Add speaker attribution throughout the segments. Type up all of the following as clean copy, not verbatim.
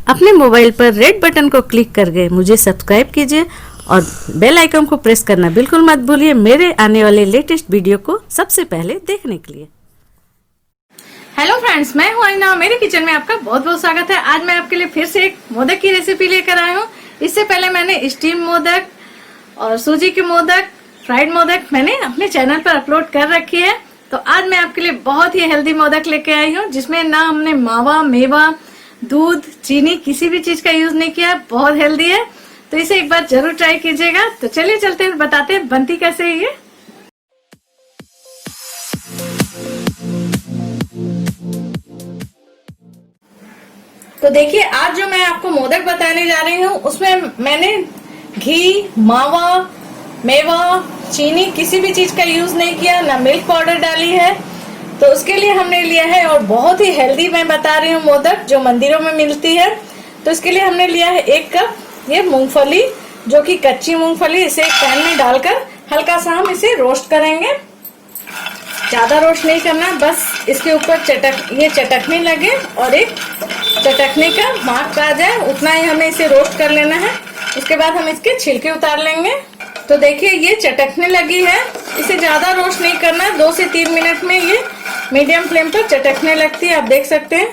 Speaker 1: अपने मोबाइल पर red button को क्लिक करके मुझे सब्सक्राइब कीजिए और बेल आइकन को प्रेस करना बिल्कुल मत भूलिए मेरे आने वाले लेटेस्ट वीडियो को सबसे पहले देखने के लिए।
Speaker 2: हेलो फ्रेंड्स, मैं हूं आईना। मेरे किचन में आपका बहुत बहुत स्वागत है। आज मैं आपके लिए फिर से एक मोदक की रेसिपी लेकर आई हूं। इससे पहले मैंने स्टीम मोदक और सूजी के मोदक, फ्राइड मोदक मैंने अपने चैनल पर अपलोड कर रखी है। तो आज मैं आपके लिए बहुत ही हेल्दी मोदक लेके आई हूँ, जिसमें ना हमने मावा, मेवा, दूध, चीनी किसी भी चीज का यूज नहीं किया है। बहुत हेल्दी है, तो इसे एक बार जरूर ट्राई कीजिएगा। तो चलिए चलते हैं, बताते हैं बनती कैसे है ये। तो देखिए, आज जो मैं आपको मोदक बताने जा रही हूँ उसमें मैंने घी, मावा, मेवा, चीनी किसी भी चीज का यूज नहीं किया, ना मिल्क पाउडर डाली है। तो उसके लिए हमने लिया है, और बहुत ही हेल्दी मैं बता रही हूँ मोदक, जो मंदिरों में मिलती है। तो इसके लिए हमने लिया है 1 कप ये मूंगफली, जो कि कच्ची मूंगफली। इसे एक पैन में डालकर हल्का सा हम इसे रोस्ट करेंगे। ज्यादा रोस्ट नहीं करना, बस इसके ऊपर ये चटकने लगे और एक चटकने का मार्क आ जाए, उतना ही हमें इसे रोस्ट कर लेना है। उसके बाद हम इसके छिलके उतार लेंगे। तो देखिए, ये चटकने लगी है। इसे ज्यादा रोस्ट नहीं करना, 2 से 3 मिनट में ये मीडियम फ्लेम पर चटकने लगती है। आप देख सकते हैं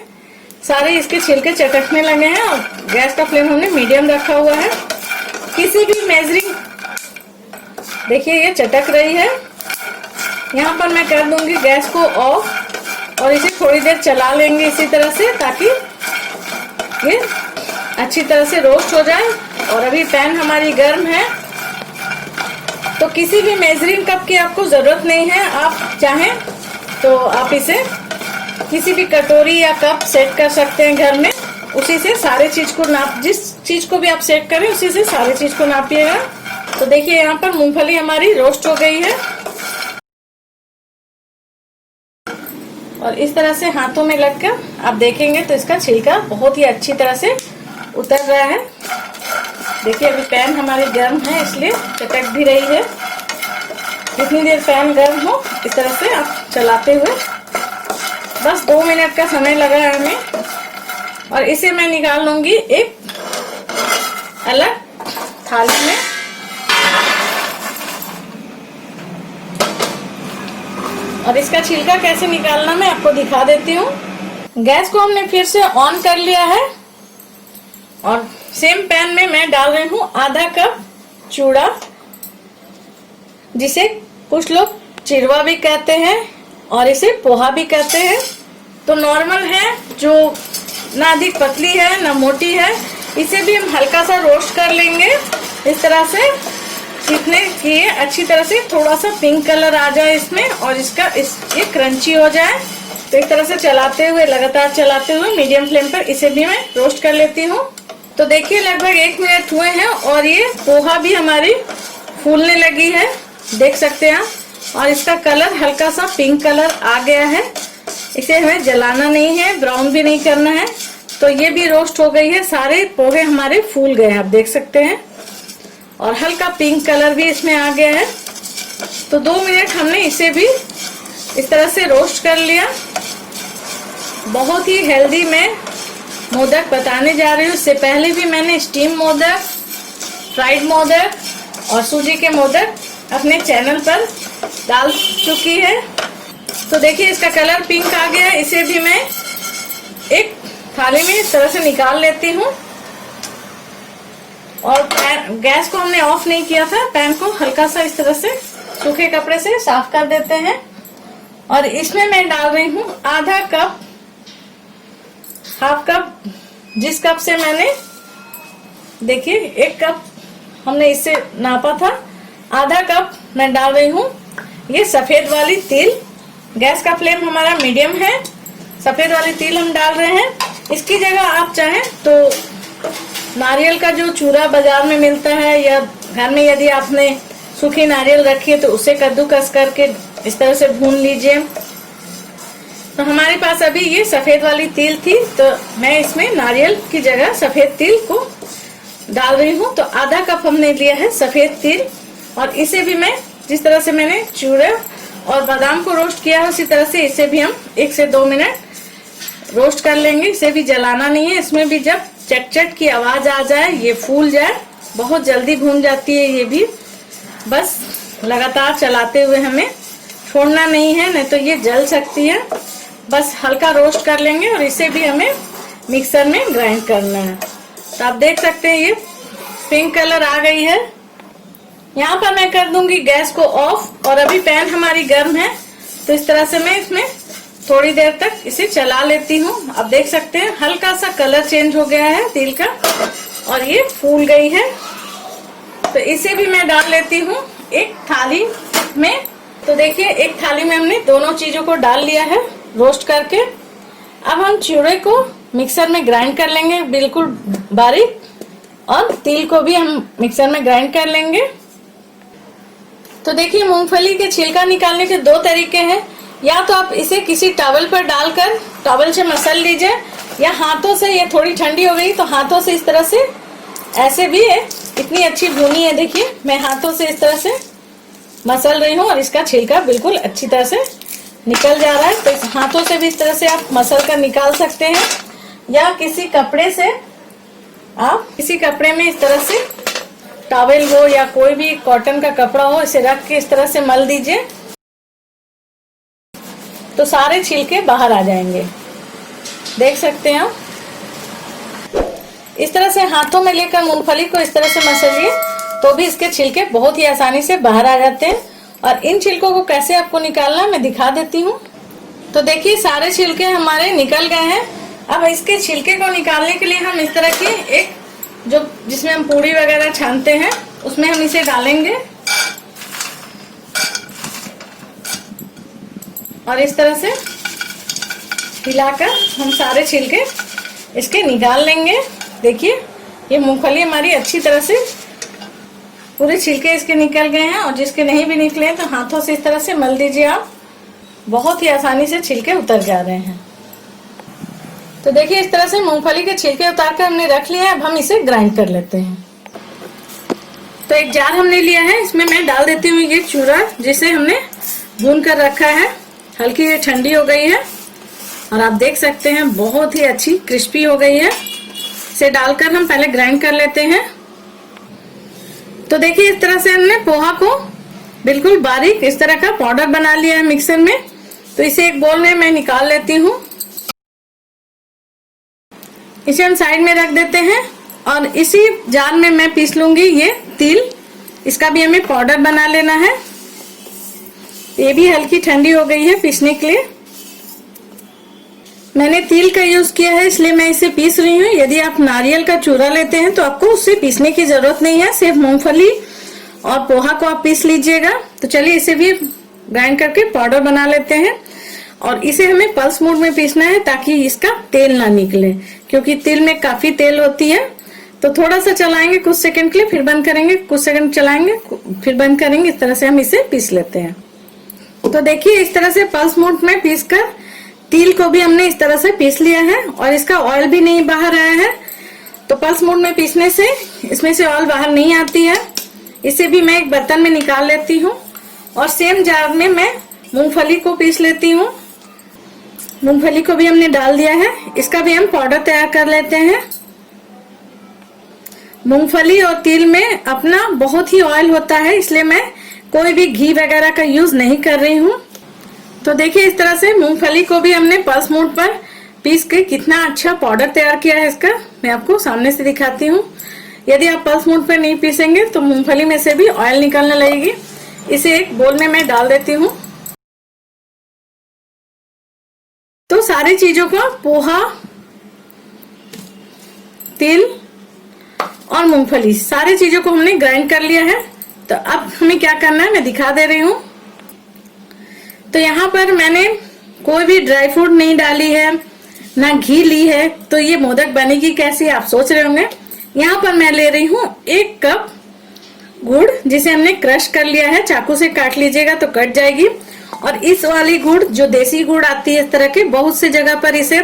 Speaker 2: सारे इसके छिलके चटकने लगे हैं, और गैस का फ्लेम हमने मीडियम रखा हुआ है। किसी भी मेजरिंग, देखिए ये चटक रही है। यहाँ पर मैं कर दूंगी गैस को ऑफ, और इसे थोड़ी देर चला लेंगे इसी तरह से, ताकि ये अच्छी तरह से रोस्ट हो जाए। और अभी पैन हमारी गर्म है, तो किसी भी मेजरिंग कप की आपको जरूरत नहीं है। आप चाहें तो आप इसे किसी भी कटोरी या कप सेट कर सकते हैं घर में। उसी से सारे चीज को नाप, जिस चीज को भी आप सेट करें उसी से सारी चीज को नापिएगा। तो देखिए, यहाँ पर मूंगफली हमारी रोस्ट हो गई है, और इस तरह से हाथों में लगकर आप देखेंगे तो इसका छिलका बहुत ही अच्छी तरह से उतर रहा है। देखिए, अभी पैन हमारी गर्म है, इसलिए चटक भी रही है। जितनी देर पैन गर्म हो, इस तरह से आप चलाते हुए, बस 2 मिनट का समय लगा है हमें। और इसे मैं निकाल लूंगी एक अलग थाली में। और इसका छिलका कैसे निकालना मैं आपको दिखा देती हूँ। गैस को हमने फिर से ऑन कर लिया है, और सेम पैन में मैं डाल रही हूँ आधा कप चूड़ा, जिसे कुछ लोग चिरवा भी कहते हैं और इसे पोहा भी कहते हैं। तो नॉर्मल है, जो ना अधिक पतली है ना मोटी है। इसे भी हम हल्का सा रोस्ट कर लेंगे इस तरह से, जितने कि ये अच्छी तरह से थोड़ा सा पिंक कलर आ जाए इसमें, और ये क्रंची हो जाए। तो एक तरह से चलाते हुए, लगातार चलाते हुए मीडियम फ्लेम पर इसे भी मैं रोस्ट कर लेती हूँ। तो देखिए, लगभग 1 मिनट हुए हैं, और ये पोहा भी हमारी फूलने लगी है, देख सकते हैं आप। और इसका कलर हल्का सा पिंक कलर आ गया है। इसे हमें जलाना नहीं है, ब्राउन भी नहीं करना है। तो ये भी रोस्ट हो गई है, सारे पोहे हमारे फूल गए हैं, आप देख सकते हैं। और हल्का पिंक कलर भी इसमें आ गया है। तो 2 मिनट हमने इसे भी इस तरह से रोस्ट कर लिया। बहुत ही हेल्दी मैं मोदक बताने जा रही हूँ। इससे पहले भी मैंने स्टीम मोदक, फ्राइड मोदक और सूजी के मोदक अपने चैनल पर डाल चुकी है। तो देखिए, इसका कलर पिंक आ गया है। इसे भी मैं एक थाली में इस तरह से निकाल लेती हूँ। और गैस को हमने ऑफ नहीं किया था, पैन को हल्का सा इस तरह से सूखे कपड़े से साफ कर देते हैं। और इसमें मैं डाल रही हूँ आधा कप, हाफ कप, जिस कप से मैंने, देखिए 1 कप हमने इससे नापा था, आधा कप मैं डाल रही हूँ ये सफेद वाली तिल। गैस का फ्लेम हमारा मीडियम है। सफेद वाली तिल हम डाल रहे हैं। इसकी जगह आप चाहें तो नारियल का जो चूरा बाजार में मिलता है, या घर में यदि आपने सूखी नारियल रखी है तो उसे कद्दूकस करके इस तरह से भून लीजिए। तो हमारे पास अभी ये सफेद वाली तिल थी, तो मैं इसमें नारियल की जगह सफेद तिल को डाल रही हूँ। तो आधा कप हमने लिया है सफेद तिल, और इसे भी मैं, जिस तरह से मैंने चूरे और बादाम को रोस्ट किया है, उसी तरह से इसे भी हम 1 से 2 मिनट रोस्ट कर लेंगे। इसे भी जलाना नहीं है। इसमें भी जब चट की आवाज आ जाए, ये फूल जाए। बहुत जल्दी भून जाती है ये भी। बस लगातार चलाते हुए हमें छोड़ना नहीं है, नहीं तो ये जल सकती है। बस हल्का रोस्ट कर लेंगे और इसे भी हमें मिक्सर में ग्राइंड करना है। तो आप देख सकते हैं ये पिंक कलर आ गई है। यहाँ पर मैं कर दूंगी गैस को ऑफ और अभी पैन हमारी गर्म है, तो इस तरह से मैं इसमें थोड़ी देर तक इसे चला लेती हूँ। आप देख सकते हैं हल्का सा कलर चेंज हो गया है तिल का और ये फूल गई है। तो इसे भी मैं डाल लेती हूँ एक थाली में। तो देखिए एक थाली में हमने दोनों चीजों को डाल लिया है रोस्ट करके। अब हम चिवड़े को मिक्सर में ग्राइंड कर लेंगे बिल्कुल बारीक, और तिल को भी हम मिक्सर में ग्राइंड कर लेंगे। तो देखिए मूंगफली के छिलका निकालने के दो तरीके हैं। या तो आप इसे किसी टॉवल पर डालकर टॉवल से मसल लीजिए, या हाथों से, ये थोड़ी ठंडी हो गई तो हाथों से इस तरह से, ऐसे भी है। इतनी अच्छी भुनी है, देखिए मैं हाथों से इस तरह से मसल रही हूँ और इसका छिलका बिल्कुल अच्छी तरह से निकल जा रहा है। तो इस हाथों से भी इस तरह से आप मसल कर निकाल सकते हैं, या किसी कपड़े से, आप किसी कपड़े में इस तरह से, टॉवल हो या कोई भी कॉटन का कपड़ा हो, इसे रख के इस तरह से मल दीजिए तो सारे छिलके बाहर आ जाएंगे। देख सकते हैं आप। इस तरह से हाथों में लेकर मूंगफली को इस तरह से मसलिए तो भी इसके छिलके बहुत ही आसानी से बाहर आ जाते हैं। और इन छिलकों को कैसे आपको निकालना मैं दिखा देती हूँ। तो देखिए सारे छिलके हमारे निकल गए हैं। अब इसके छिलके को निकालने के लिए हम इस तरह की एक, जो जिसमें हम पूरी वगैरह छानते हैं, उसमें हम इसे डालेंगे और इस तरह से हिलाकर हम सारे छिलके इसके निकाल लेंगे। देखिए ये मूंगफली हमारी अच्छी तरह से पूरे छिलके इसके निकल गए हैं, और जिसके नहीं भी निकले हैं तो हाथों से इस तरह से मल दीजिए आप। बहुत ही आसानी से छिलके उतर जा रहे हैं। तो देखिए इस तरह से मूंगफली के छिलके उतार कर हमने रख लिया है। अब हम इसे ग्राइंड कर लेते हैं। तो एक जार हमने लिया है, इसमें मैं डाल देती हूँ ये चूरा जिसे हमने भून कर रखा है। हल्की ये ठंडी हो गई है और आप देख सकते हैं बहुत ही अच्छी क्रिस्पी हो गई है। इसे डालकर हम पहले ग्राइंड कर लेते हैं। तो देखिए इस तरह से हमने पोहा को बिल्कुल बारीक इस तरह का पाउडर बना लिया है मिक्सर में। तो इसे एक बोल में मैं निकाल लेती हूँ। इसे हम साइड में रख देते हैं और इसी जार में मैं पीस लूंगी ये तिल। इसका भी हमें पाउडर बना लेना है। ये भी हल्की ठंडी हो गई है पीसने के लिए। मैंने तिल का यूज किया है इसलिए मैं इसे पीस रही हूँ। यदि आप नारियल का चूरा लेते हैं तो आपको उससे पीसने की जरूरत नहीं है, सिर्फ मूंगफली और पोहा को आप पीस लीजिएगा। तो चलिए इसे भी ग्राइंड करके पाउडर बना लेते हैं। और इसे हमें पल्स मोड में पीसना है ताकि इसका तेल ना निकले, क्योंकि तिल में काफी तेल होती है। तो थोड़ा सा चलाएंगे कुछ सेकंड के लिए, फिर बंद करेंगे, कुछ सेकंड चलाएंगे फिर बंद करेंगे। इस तरह से हम इसे पीस लेते हैं। तो देखिए इस तरह से पल्स मोड में पीसकर तिल को भी हमने इस तरह से पीस लिया है और इसका ऑयल भी नहीं बाहर आया है। तो पल्स मोड में पीसने से इसमें से ऑयल बाहर नहीं आती है। इसे भी मैं एक बर्तन में निकाल लेती हूँ और सेम जार में मैं मूंगफली को पीस लेती हूँ। मूंगफली को भी हमने डाल दिया है। इसका भी हम पाउडर तैयार कर लेते हैं। मूंगफली और तिल में अपना बहुत ही ऑयल होता है, इसलिए मैं कोई भी घी वगैरह का यूज नहीं कर रही हूँ। तो देखिए इस तरह से मूंगफली को भी हमने पल्स मोड पर पीस के कितना अच्छा पाउडर तैयार किया है इसका, मैं आपको सामने से दिखाती हूँ। यदि आप पल्स मोड पर नहीं पीसेंगे तो मूंगफली में से भी ऑयल निकलने लगेगी। इसे एक बोल में मैं डाल देती हूँ। तो सारी चीजों को, पोहा, तिल और मूंगफली, सारी चीजों को हमने ग्राइंड कर लिया है। तो अब हमें क्या करना है मैं दिखा दे रही हूँ। तो यहाँ पर मैंने कोई भी ड्राई फ्रूट नहीं डाली है, ना घी ली है। तो ये मोदक बनेगी कैसे आप सोच रहे होंगे। यहाँ पर मैं ले रही हूँ 1 कप गुड़, जिसे हमने क्रश कर लिया है। चाकू से काट लीजिएगा तो कट जाएगी। और इस वाली गुड़ जो देसी गुड़ आती है इस तरह के, बहुत से जगह पर इसे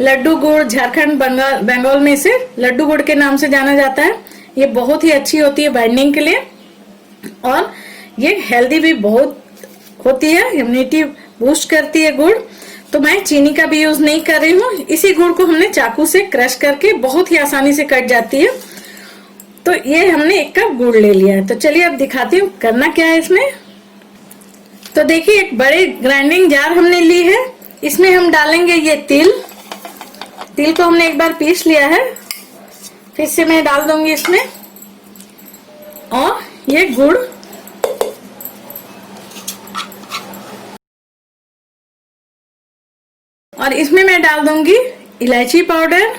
Speaker 2: लड्डू गुड़, झारखंड, बंगाल में इसे लड्डू गुड़ के नाम से जाना जाता है। ये बहुत ही अच्छी होती है बाइंडिंग के लिए और ये हेल्दी भी बहुत होती है, इम्यूनिटी बूस्ट करती है गुड़। तो मैं चीनी का भी यूज नहीं कर रही हूँ। इसी गुड़ को हमने चाकू से क्रश करके बहुत ही आसानी से कट जाती है। तो ये हमने 1 कप गुड़ ले लिया है। तो चलिए अब दिखाती हूँ करना क्या है इसमें। तो देखिए एक बड़े ग्राइंडिंग जार हमने ली है, इसमें हम डालेंगे ये तिल को हमने एक बार पीस लिया है, फिर से मैं डाल दूंगी इसमें, और ये गुड़, और इसमें मैं डाल दूंगी इलायची पाउडर।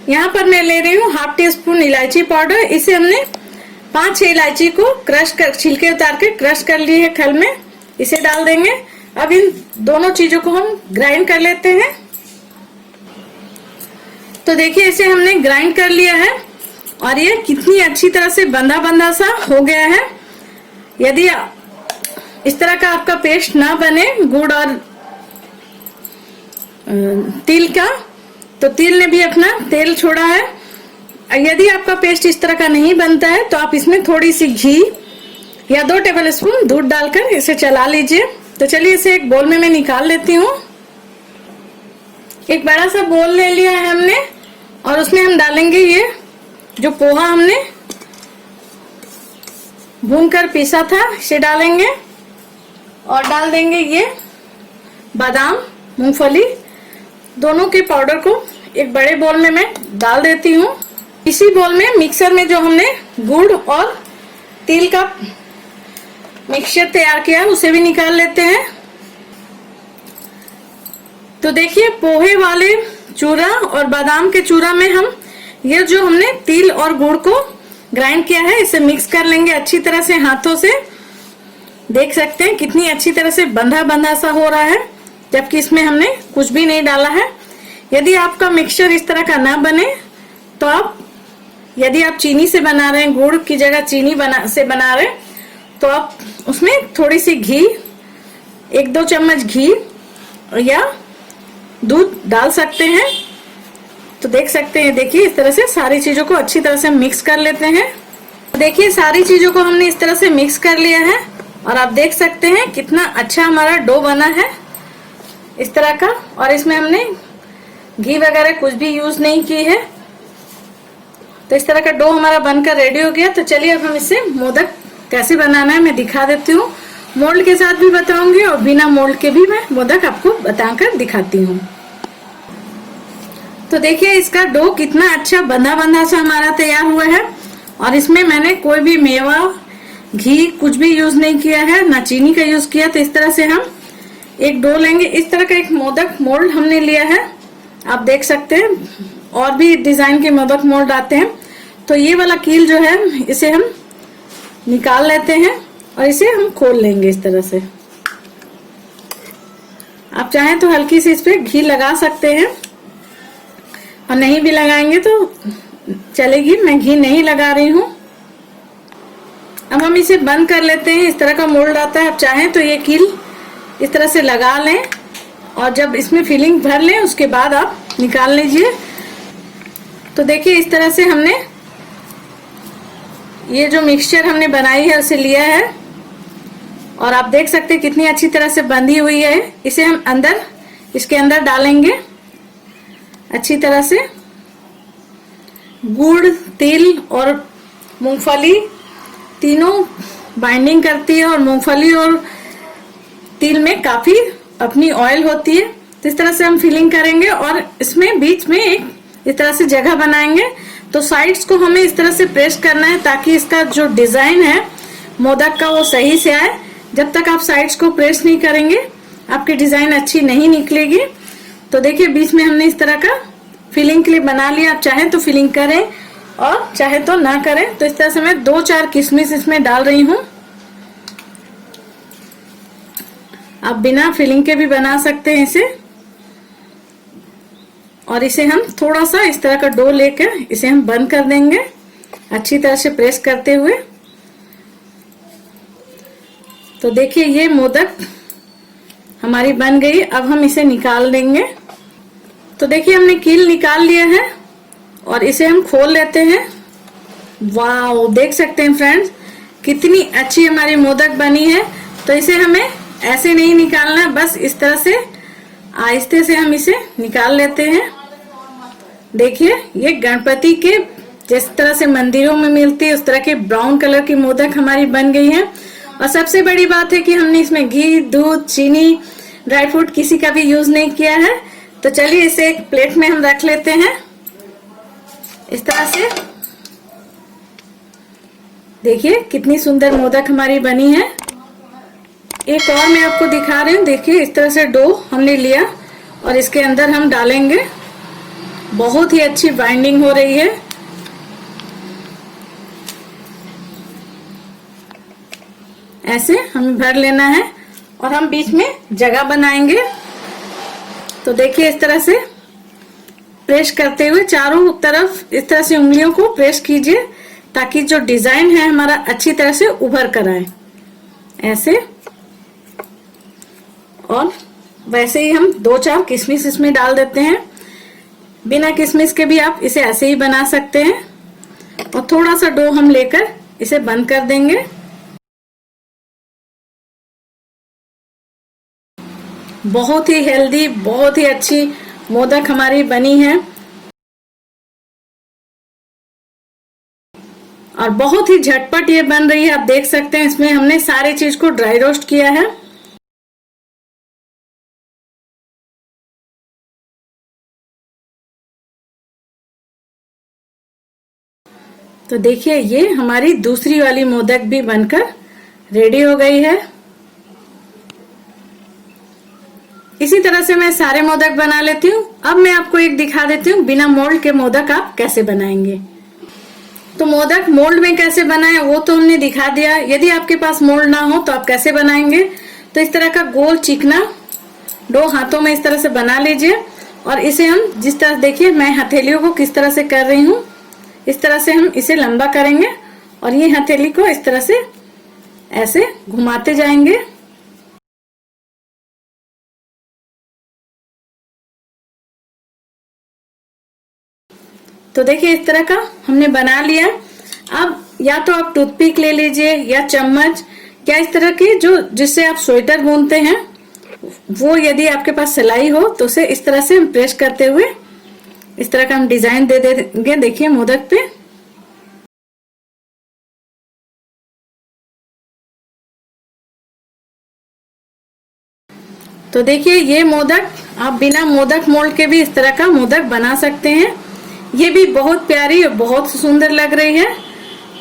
Speaker 2: यहाँ पर मैं ले रही हूँ 1/2 टीस्पून इलायची पाउडर। इसे हमने 5-6 इलायची को क्रश कर, छिलके उतार के क्रश कर ली है खल में, इसे डाल देंगे। अब इन दोनों चीजों को हम ग्राइंड कर लेते हैं। तो देखिए इसे हमने ग्राइंड कर लिया है और ये कितनी अच्छी तरह से बंधा बंधा सा हो गया है। यदि इस तरह का आपका पेस्ट ना बने गुड़ और तिल का, तो तिल ने भी अपना तेल छोड़ा है। यदि आपका पेस्ट इस तरह का नहीं बनता है तो आप इसमें थोड़ी सी घी या 2 टेबलस्पून दूध डालकर इसे चला लीजिए। तो चलिए इसे एक बोल में मैं निकाल लेती हूँ। एक बड़ा सा बोल ले लिया है हमने और उसमें हम डालेंगे ये जो पोहा हमने भूनकर पीसा था, इसे डालेंगे, और डाल देंगे ये बादाम, मूंगफली, दोनों के पाउडर को एक बड़े बोल में मैं डाल देती हूँ। इसी बोल में मिक्सर में जो हमने गुड़ और तिल का मिक्सचर तैयार किया है उसे भी निकाल लेते हैं। तो देखिए पोहे वाले चूरा और बादाम के चूरा में हम ये जो हमने तिल और गुड़ को ग्राइंड किया है इसे मिक्स कर लेंगे अच्छी तरह से हाथों से। देख सकते हैं कितनी अच्छी तरह से बंधा बंधा सा हो रहा है, जबकि इसमें हमने कुछ भी नहीं डाला है। यदि आपका मिक्सचर इस तरह का ना बने तो आप, यदि आप चीनी से बना रहे हैं, गुड़ की जगह चीनी से बना रहे हैं, तो आप उसमें थोड़ी सी घी, 1-2 चम्मच घी या दूध डाल सकते हैं। तो देख सकते हैं, देखिए इस तरह से सारी चीजों को अच्छी तरह से मिक्स कर लेते हैं। देखिए सारी चीजों को हमने इस तरह से मिक्स कर लिया है और आप देख सकते हैं कितना अच्छा हमारा डो बना है इस तरह का। और इसमें हमने घी वगैरह कुछ भी यूज नहीं की है। तो इस तरह का डो हमारा बनकर रेडी हो गया। तो चलिए अब हम इससे मोदक कैसे बनाना है मैं दिखा देती हूँ। मोल्ड के साथ भी बताऊंगी और बिना मोल्ड के भी मैं मोदक आपको बताकर दिखाती हूँ। तो देखिए इसका डो कितना अच्छा बंधा बंधा सा हमारा तैयार हुआ है, और इसमें मैंने कोई भी मेवा, घी कुछ भी यूज नहीं किया है, ना चीनी का यूज किया। तो इस तरह से हम एक डो लेंगे। इस तरह का एक मोदक मोल्ड हमने लिया है, आप देख सकते हैं, और भी डिजाइन के मोदक मोल्ड आते हैं। तो ये वाला कील जो है इसे हम निकाल लेते हैं और इसे हम खोल लेंगे इस तरह से। आप चाहें तो हल्की सी इस पे घी लगा सकते हैं, और नहीं भी लगाएंगे तो चलेगी, मैं घी नहीं लगा रही हूँ। अब हम इसे बंद कर लेते हैं। इस तरह का मोल्ड आता है, आप चाहें तो ये कील इस तरह से लगा लें और जब इसमें फिलिंग भर लें उसके बाद आप निकाल लीजिए। तो देखिए इस तरह से हमने ये जो मिक्सचर हमने बनाई है उसे लिया है, और आप देख सकते हैं कितनी अच्छी तरह से बंधी हुई है। इसे हम अंदर, इसके अंदर डालेंगे अच्छी तरह से। गुड़, तिल और मूंगफली तीनों बाइंडिंग करती है, और मूंगफली और तिल में काफी अपनी ऑयल होती है। तो इस तरह से हम फिलिंग करेंगे और इसमें बीच में एक इस तरह से जगह बनाएंगे। तो साइड्स को हमें इस तरह से प्रेस करना है ताकि इसका जो डिजाइन है मोदक का वो सही से आए। जब तक आप साइड्स को प्रेस नहीं करेंगे आपकी डिजाइन अच्छी नहीं निकलेगी। तो देखिए बीच में हमने इस तरह का फिलिंग के लिए बना लिया। आप चाहे तो फिलिंग करें और चाहे तो ना करें। तो इस तरह से मैं 2-4 किशमिश इसमें डाल रही हूँ। आप बिना फिलिंग के भी बना सकते हैं इसे। और इसे हम थोड़ा सा इस तरह का डो लेकर इसे हम बंद कर देंगे अच्छी तरह से प्रेस करते हुए। तो देखिए ये मोदक हमारी बन गई। अब हम इसे निकाल देंगे। तो देखिए हमने कील निकाल लिया है और इसे हम खोल लेते हैं। वाह, देख सकते हैं फ्रेंड्स कितनी अच्छी हमारी मोदक बनी है। तो इसे हमें ऐसे नहीं निकालना, बस इस तरह से आहिस्ते से हम इसे निकाल लेते हैं। देखिए ये गणपति के जिस तरह से मंदिरों में मिलती है उस तरह के ब्राउन कलर की मोदक हमारी बन गई है। और सबसे बड़ी बात है कि हमने इसमें घी, दूध, चीनी, ड्राई फ्रूट किसी का भी यूज नहीं किया है। तो चलिए इसे एक प्लेट में हम रख लेते हैं इस तरह से। देखिए कितनी सुंदर मोदक हमारी बनी है। एक और मैं आपको दिखा रही हूँ। देखिए इस तरह से डो हमने लिया और इसके अंदर हम डालेंगे। बहुत ही अच्छी बाइंडिंग हो रही है। ऐसे हमें भर लेना है और हम बीच में जगह बनाएंगे। तो देखिए इस तरह से प्रेस करते हुए चारों तरफ इस तरह से उंगलियों को प्रेस कीजिए ताकि जो डिजाइन है हमारा अच्छी तरह से उभर कर आए। ऐसे और वैसे ही हम 2-4 किशमिश इसमें डाल देते हैं। बिना किशमिश के भी आप इसे ऐसे ही बना सकते हैं। और थोड़ा सा डो हम लेकर इसे बंद कर देंगे। बहुत ही हेल्दी, बहुत ही अच्छी मोदक हमारी बनी है और बहुत ही झटपट ये बन रही है। आप देख सकते हैं इसमें हमने सारी चीज को ड्राई रोस्ट किया है। तो देखिए ये हमारी दूसरी वाली मोदक भी बनकर रेडी हो गई है। इसी तरह से मैं सारे मोदक बना लेती हूँ। अब मैं आपको एक दिखा देती हूँ बिना मोल्ड के मोदक आप कैसे बनाएंगे। तो मोदक मोल्ड में कैसे बनाएं वो तो हमने दिखा दिया। यदि आपके पास मोल्ड ना हो तो आप कैसे बनाएंगे। तो इस तरह का गोल चिकना डो हाथों में इस तरह से बना लीजिए और इसे हम जिस तरह, देखिए मैं हथेलियों को किस तरह से कर रही हूँ, इस तरह से हम इसे लंबा करेंगे और ये हथेली को इस तरह से ऐसे घुमाते जाएंगे। तो देखिए इस तरह का हमने बना लिया। अब या तो आप टूथपिक ले लीजिए या चम्मच या इस तरह की जो जिससे आप स्वेटर बुनते हैं वो, यदि आपके पास सिलाई हो तो उसे इस तरह से प्रेस करते हुए इस तरह का हम डिजाइन दे देंगे। देखिए मोदक पे। तो देखिए ये मोदक आप बिना मोदक मोल्ड के भी इस तरह का मोदक बना सकते हैं। ये भी बहुत प्यारी और बहुत सुंदर लग रही है।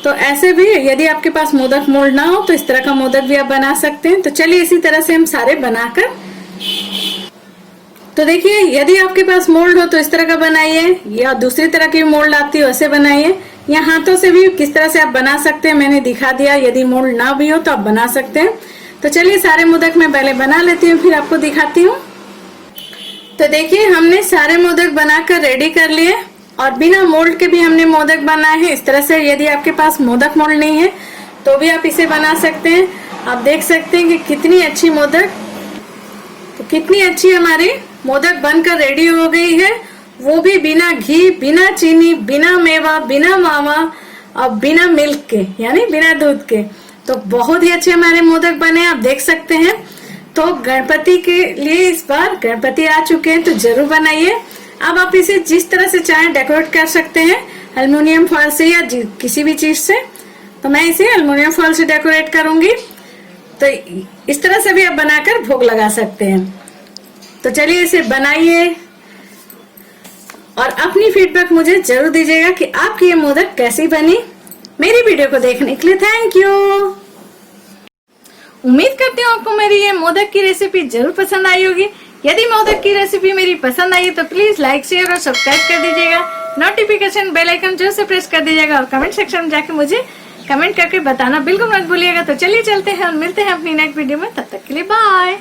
Speaker 2: तो ऐसे भी यदि आपके पास मोदक मोल्ड ना हो तो इस तरह का मोदक भी आप बना सकते हैं। तो चलिए इसी तरह से हम सारे बनाकर, तो देखिए यदि आपके पास मोल्ड हो तो इस तरह का बनाइए या दूसरी तरह की मोल्ड आती है वैसे बनाइए। या हाथों से भी किस तरह से आप बना सकते हैं मैंने दिखा दिया। यदि मोल्ड ना भी हो तो आप बना सकते हैं। तो चलिए सारे मोदक मैं पहले बना लेती हूँ फिर आपको दिखाती हूँ। तो देखिए हमने सारे मोदक बनाकर रेडी कर लिए और बिना मोल्ड के भी हमने मोदक बनाए हैं। इस तरह से यदि आपके पास मोदक मोल्ड नहीं है तो भी आप इसे बना सकते हैं। आप देख सकते हैं कि कितनी अच्छी मोदक, तो कितनी अच्छी हमारी मोदक बनकर रेडी हो गई है। वो भी बिना घी, बिना चीनी, बिना मेवा, बिना मावा और बिना मिल्क के, यानी बिना दूध के। तो बहुत ही अच्छे हमारे मोदक बने, आप देख सकते हैं। तो गणपति के लिए इस बार गणपति आ चुके हैं तो जरूर बनाइए। अब आप इसे जिस तरह से चाहें डेकोरेट कर सकते हैं, एल्युमिनियम फॉयल से या किसी भी चीज से। तो मैं इसे एल्युमिनियम फॉयल से डेकोरेट करूंगी। तो इस तरह से भी आप बनाकर भोग लगा सकते हैं। तो चलिए इसे बनाइए और अपनी फीडबैक मुझे जरूर दीजिएगा कि आपकी ये मोदक कैसी बनी। मेरी वीडियो को देखने के लिए थैंक यू। उम्मीद करती हूँ आपको मेरी ये मोदक की रेसिपी जरूर पसंद आई होगी। यदि मोदक की रेसिपी मेरी पसंद आई तो प्लीज लाइक, शेयर और सब्सक्राइब कर दीजिएगा। नोटिफिकेशन बेल आइकन जरूर से प्रेस कर दीजिएगा और कमेंट सेक्शन में जाके मुझे कमेंट करके बताना बिल्कुल मत भूलिएगा। तो चलिए चलते हैं और मिलते हैं अपनी नेक्स्ट वीडियो में। तब तक के लिए बाय।